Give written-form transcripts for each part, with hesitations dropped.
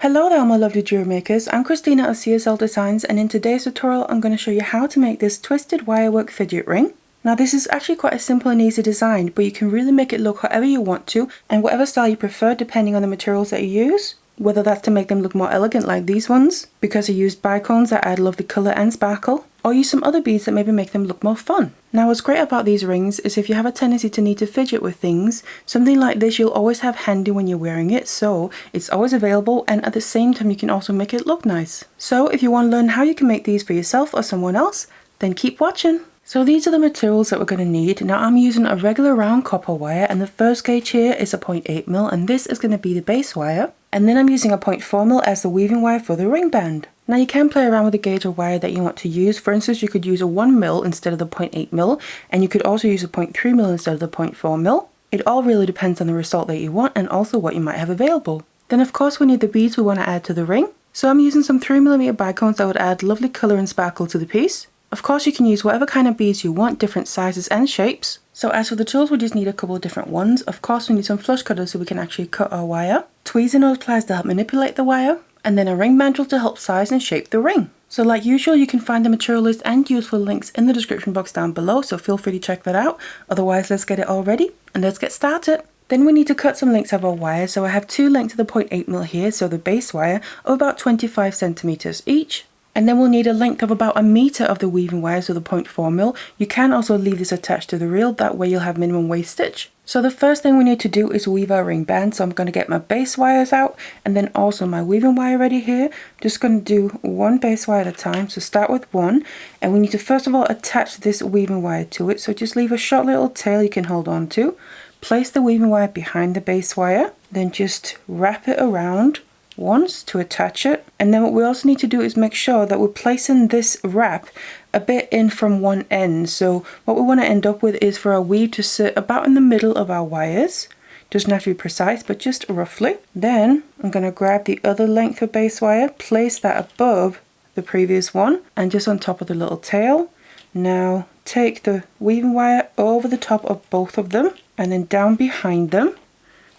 Hello there my lovely jewelry makers, I'm Christina of CSLdesigns, and in today's tutorial I'm going to show you how to make this twisted wirework fidget ring. Now this is actually quite a simple and easy design, but you can really make it look however you want to and whatever style you prefer depending on the materials that you use. Whether that's to make them look more elegant like these ones, because I used bicones that add lovely colour and sparkle, or use some other beads that maybe make them look more fun. Now what's great about these rings is if you have a tendency to need to fidget with things, something like this you'll always have handy when you're wearing it, so it's always available, and at the same time you can also make it look nice. So if you want to learn how you can make these for yourself or someone else, then keep watching. So these are the materials that we're going to need. Now I'm using a regular round copper wire, and the first gauge here is a 0.8mm, and this is going to be the base wire. And then I'm using a 0.4mm as the weaving wire for the ring band. Now you can play around with the gauge of wire that you want to use. For instance, you could use a 1mm instead of the 0.8mm, and you could also use a 0.3mm instead of the 0.4mm. It all really depends on the result that you want and also what you might have available. Then of course we need the beads we want to add to the ring. So I'm using some 3mm bicones that would add lovely colour and sparkle to the piece. Of course you can use whatever kind of beads you want, different sizes and shapes. So as for the tools, we just need a couple of different ones. Of course we need some flush cutters so we can actually cut our wire, tweezers and nose pliers to help manipulate the wire, and then a ring mandrel to help size and shape the ring. So like usual, you can find the material list and useful links in the description box down below, so feel free to check that out. Otherwise, let's get it all ready and let's get started. Then we need to cut some lengths of our wire. So I have two lengths of the 0.8mm here, so the base wire of about 25 centimeters each. And then we'll need a length of about 1 meter of the weaving wire, so the 0.4mm. You can also leave this attached to the reel, that way you'll have minimum waist stitch. So the first thing we need to do is weave our ring band. So I'm going to get my base wires out and then also my weaving wire ready here. Just going to do one base wire at a time. So start with one, and we need to first of all attach this weaving wire to it. So just leave a short little tail you can hold on to. Place the weaving wire behind the base wire, then just wrap it around once to attach it. And then what we also need to do is make sure that we're placing this wrap a bit in from one end. So what we want to end up with is for our weave to sit about in the middle of our wires. Doesn't have to be precise, but just roughly. Then I'm going to grab the other length of base wire, place that above the previous one and just on top of the little tail. Now take the weaving wire over the top of both of them and then down behind them.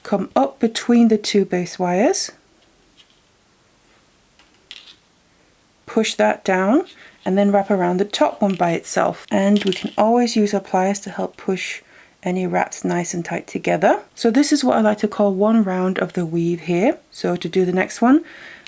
Come up between the two base wires. Push that down and then wrap around the top one by itself, and we can always use our pliers to help push any wraps nice and tight together. So this is what I like to call one round of the weave here. So to do the next one,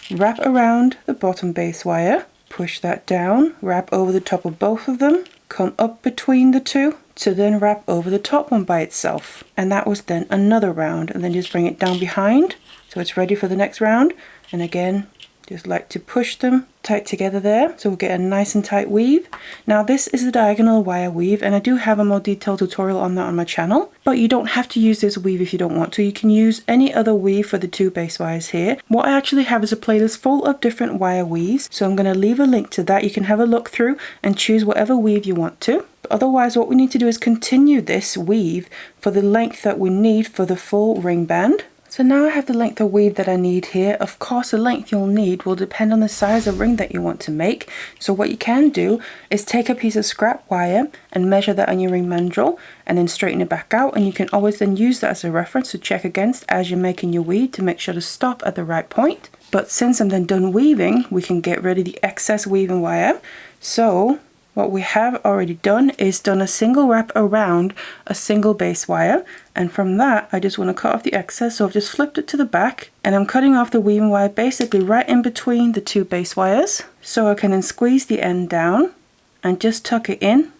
wrap around the bottom base wire, push that down, wrap over the top of both of them, come up between the two to then wrap over the top one by itself, and that was then another round, and then just bring it down behind so it's ready for the next round. And again, just like to push them tight together there, so we'll get a nice and tight weave. Now this is a diagonal wire weave, and I do have a more detailed tutorial on that on my channel, but you don't have to use this weave if you don't want to. You can use any other weave for the two base wires here. What I actually have is a playlist full of different wire weaves, so I'm going to leave a link to that. You can have a look through and choose whatever weave you want to. But otherwise what we need to do is continue this weave for the length that we need for the full ring band. So now I have the length of weave that I need here. Of course, the length you'll need will depend on the size of ring that you want to make. So what you can do is take a piece of scrap wire and measure that on your ring mandrel and then straighten it back out. And you can always then use that as a reference to check against as you're making your weave to make sure to stop at the right point. But since I'm then done weaving, we can get rid of the excess weaving wire. So what we have already done is done a single wrap around a single base wire, and from that I just want to cut off the excess. So I've just flipped it to the back and I'm cutting off the weaving wire basically right in between the two base wires, so I can then squeeze the end down and just tuck it in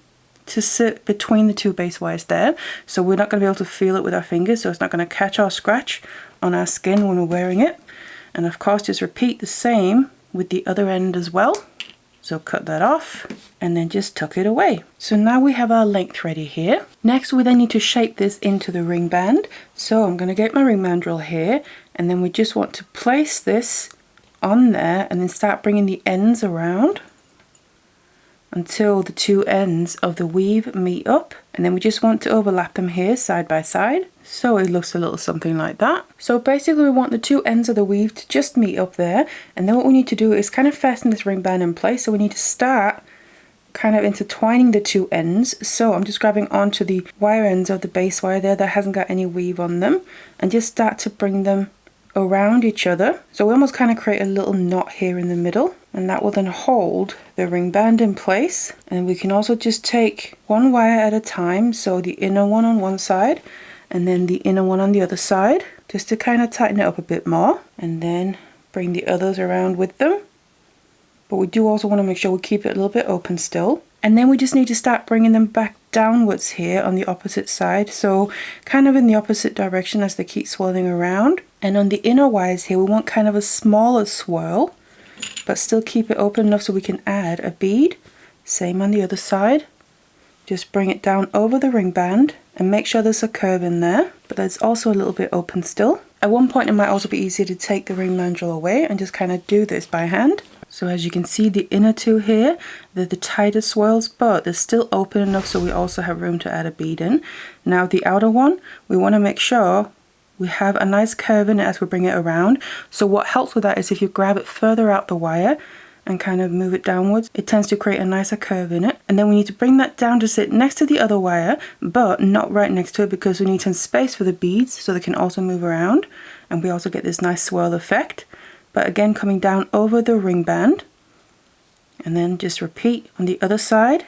to sit between the two base wires there. So we're not going to be able to feel it with our fingers, so it's not going to catch or scratch on our skin when we're wearing it. And of course just repeat the same with the other end as well. So cut that off and then just tuck it away. So now we have our length ready here. Next we then need to shape this into the ring band. So I'm going to get my ring mandrel here, and then we just want to place this on there and then start bringing the ends around until the two ends of the weave meet up, and then we just want to overlap them here side by side so it looks a little something like that. So basically we want the two ends of the weave to just meet up there, and then what we need to do is kind of fasten this ring band in place. So we need to start kind of intertwining the two ends. So I'm just grabbing onto the wire ends of the base wire there that hasn't got any weave on them and just start to bring them around each other. So we almost kind of create a little knot here in the middle, and that will then hold the ring band in place. And we can also just take one wire at a time, so the inner one on one side and then the inner one on the other side, just to kind of tighten it up a bit more, and then bring the others around with them. But we do also want to make sure we keep it a little bit open still. And then we just need to start bringing them back downwards here on the opposite side, so kind of in the opposite direction as they keep swirling around. And on the inner wires here, we want kind of a smaller swirl, but still keep it open enough so we can add a bead. Same on the other side. Just bring it down over the ring band and make sure there's a curve in there, but there's also a little bit open still. At one point it might also be easier to take the ring mandrel away and just kind of do this by hand. So as you can see, the inner two here, they're the tighter swirls, but they're still open enough so we also have room to add a bead in. Now the outer one, we want to make sure we have a nice curve in it as we bring it around. So what helps with that is if you grab it further out the wire and kind of move it downwards, it tends to create a nicer curve in it. And then we need to bring that down to sit next to the other wire, but not right next to it, because we need some space for the beads so they can also move around, and we also get this nice swirl effect. But again, coming down over the ring band, and then just repeat on the other side.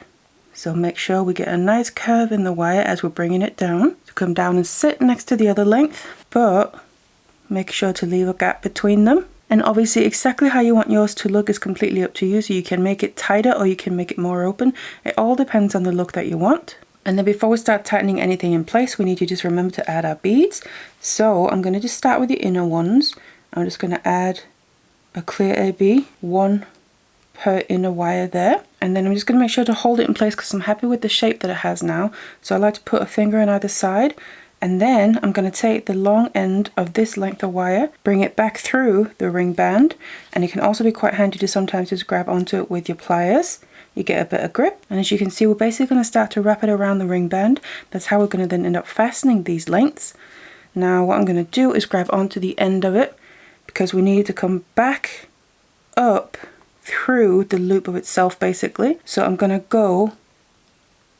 So make sure we get a nice curve in the wire as we're bringing it down. So come down and sit next to the other length, but make sure to leave a gap between them. And obviously exactly how you want yours to look is completely up to you. So you can make it tighter or you can make it more open. It all depends on the look that you want. And then before we start tightening anything in place, we need to just remember to add our beads. So I'm going to just start with the inner ones. I'm just going to add a clear AB, one per inner wire there. And then I'm just going to make sure to hold it in place because I'm happy with the shape that it has now. So I like to put a finger on either side. And then I'm going to take the long end of this length of wire, bring it back through the ring band. And it can also be quite handy to sometimes just grab onto it with your pliers. You get a better grip. And as you can see, we're basically going to start to wrap it around the ring band. That's how we're going to then end up fastening these lengths. Now what I'm going to do is grab onto the end of it, because we need to come back up through the loop of itself basically. So I'm going to go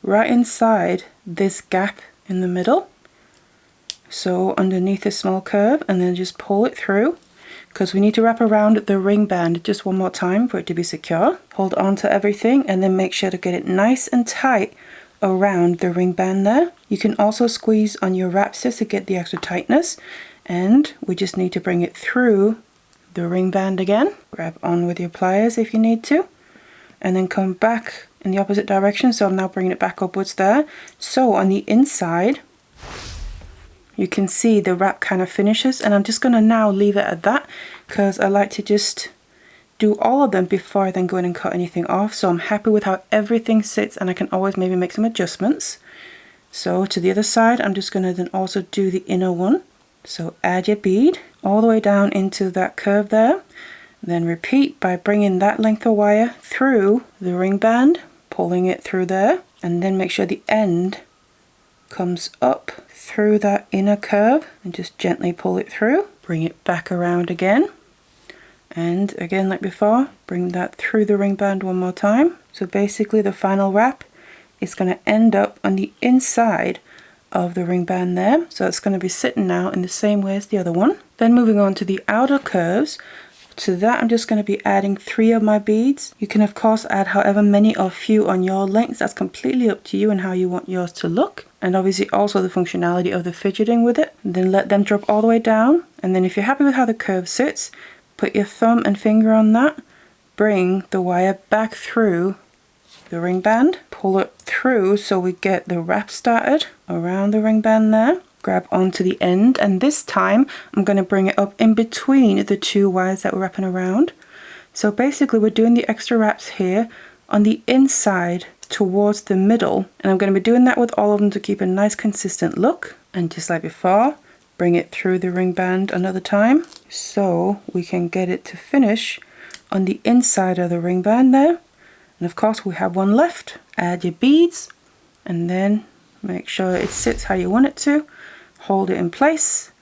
right inside this gap in the middle, so underneath this small curve, and then just pull it through, because we need to wrap around the ring band just one more time for it to be secure. Hold on to everything and then make sure to get it nice and tight around the ring band there. You can also squeeze on your wrap just to get the extra tightness. And we just need to bring it through the ring band again. Grab on with your pliers if you need to, and then come back in the opposite direction. So I'm now bringing it back upwards there. So on the inside, you can see the wrap kind of finishes, and I'm just going to now leave it at that because I like to just do all of them before I then go in and cut anything off. So I'm happy with how everything sits, and I can always maybe make some adjustments. So to the other side, I'm just going to then also do the inner one. So add your bead all the way down into that curve there. Then repeat by bringing that length of wire through the ring band, pulling it through there, and then make sure the end comes up through that inner curve and just gently pull it through. Bring it back around again, and again like before, bring that through the ring band one more time. So basically the final wrap is going to end up on the inside of the ring band there. So it's going to be sitting now in the same way as the other one. Then moving on to the outer curves. To that I'm just going to be adding 3 of my beads. You can of course add however many or few on your lengths. That's completely up to you and how you want yours to look. And obviously also the functionality of the fidgeting with it. And then let them drop all the way down. And then if you're happy with how the curve sits, put your thumb and finger on that. Bring the wire back through the ring band. Pull it through so we get the wrap started around the ring band there. Grab onto the end, and this time I'm going to bring it up in between the 2 wires that we're wrapping around. So basically we're doing the extra wraps here on the inside towards the middle, and I'm going to be doing that with all of them to keep a nice consistent look. And just like before, bring it through the ring band another time so we can get it to finish on the inside of the ring band there. And of course we have one left. Add your beads and then make sure it sits how you want it to. Hold it in place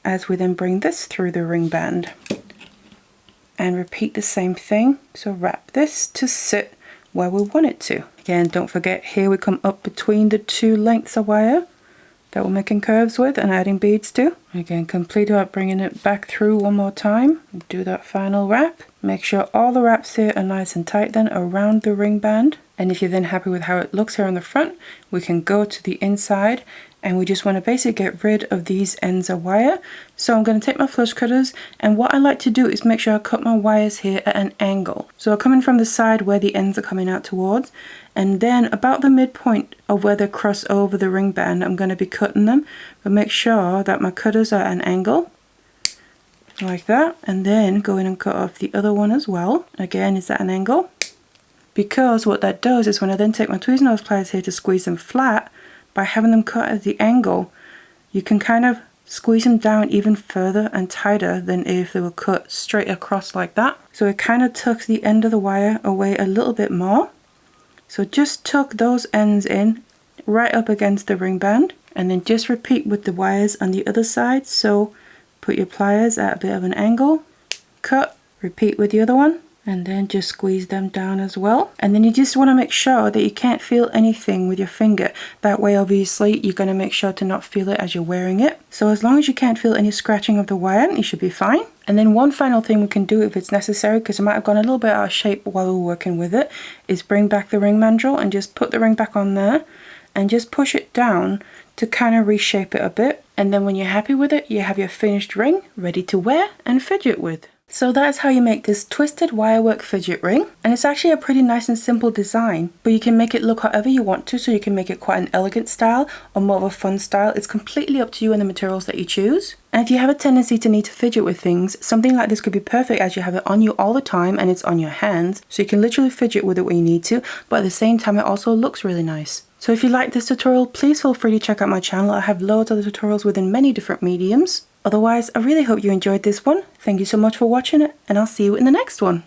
as we then bring this through the ring band. And repeat the same thing. So wrap this to sit where we want it to. Again, don't forget here we come up between the 2 lengths of wire. that we're making curves with and adding beads to. Again, complete about bringing it back through one more time. Do that final wrap. Make sure all the wraps here are nice and tight then around the ring band. And if you're then happy with how it looks here on the front, we can go to the inside, and we just want to basically get rid of these ends of wire. So I'm going to take my flush cutters, and what I like to do is make sure I cut my wires here at an angle. So I'm coming from the side where the ends are coming out towards, and then about the midpoint of where they cross over the ring band, I'm going to be cutting them. But make sure that my cutters are at an angle, like that, and then go in and cut off the other one as well. Again, is at an angle. Because what that does is when I then take my tweezers nose pliers here to squeeze them flat, by having them cut at the angle, you can kind of squeeze them down even further and tighter than if they were cut straight across like that. So it kind of tucks the end of the wire away a little bit more. So just tuck those ends in right up against the ring band, and then just repeat with the wires on the other side. So put your pliers at a bit of an angle, cut, repeat with the other one, and then just squeeze them down as well. And then you just want to make sure that you can't feel anything with your finger. That way obviously you're going to make sure to not feel it as you're wearing it. So as long as you can't feel any scratching of the wire, you should be fine. And then one final thing we can do if it's necessary, because it might have gone a little bit out of shape while we were working with it, is bring back the ring mandrel and just put the ring back on there and just push it down to kind of reshape it a bit. And then when you're happy with it, you have your finished ring ready to wear and fidget with. So that is how you make this twisted wirework fidget ring, and it's actually a pretty nice and simple design, but you can make it look however you want to. So you can make it quite an elegant style or more of a fun style. It's completely up to you and the materials that you choose. And if you have a tendency to need to fidget with things, something like this could be perfect as you have it on you all the time and it's on your hands, so you can literally fidget with it when you need to, but at the same time it also looks really nice. So if you like this tutorial, please feel free to check out my channel. I have loads of the tutorials within many different mediums. Otherwise, I really hope you enjoyed this one. Thank you so much for watching it, and I'll see you in the next one.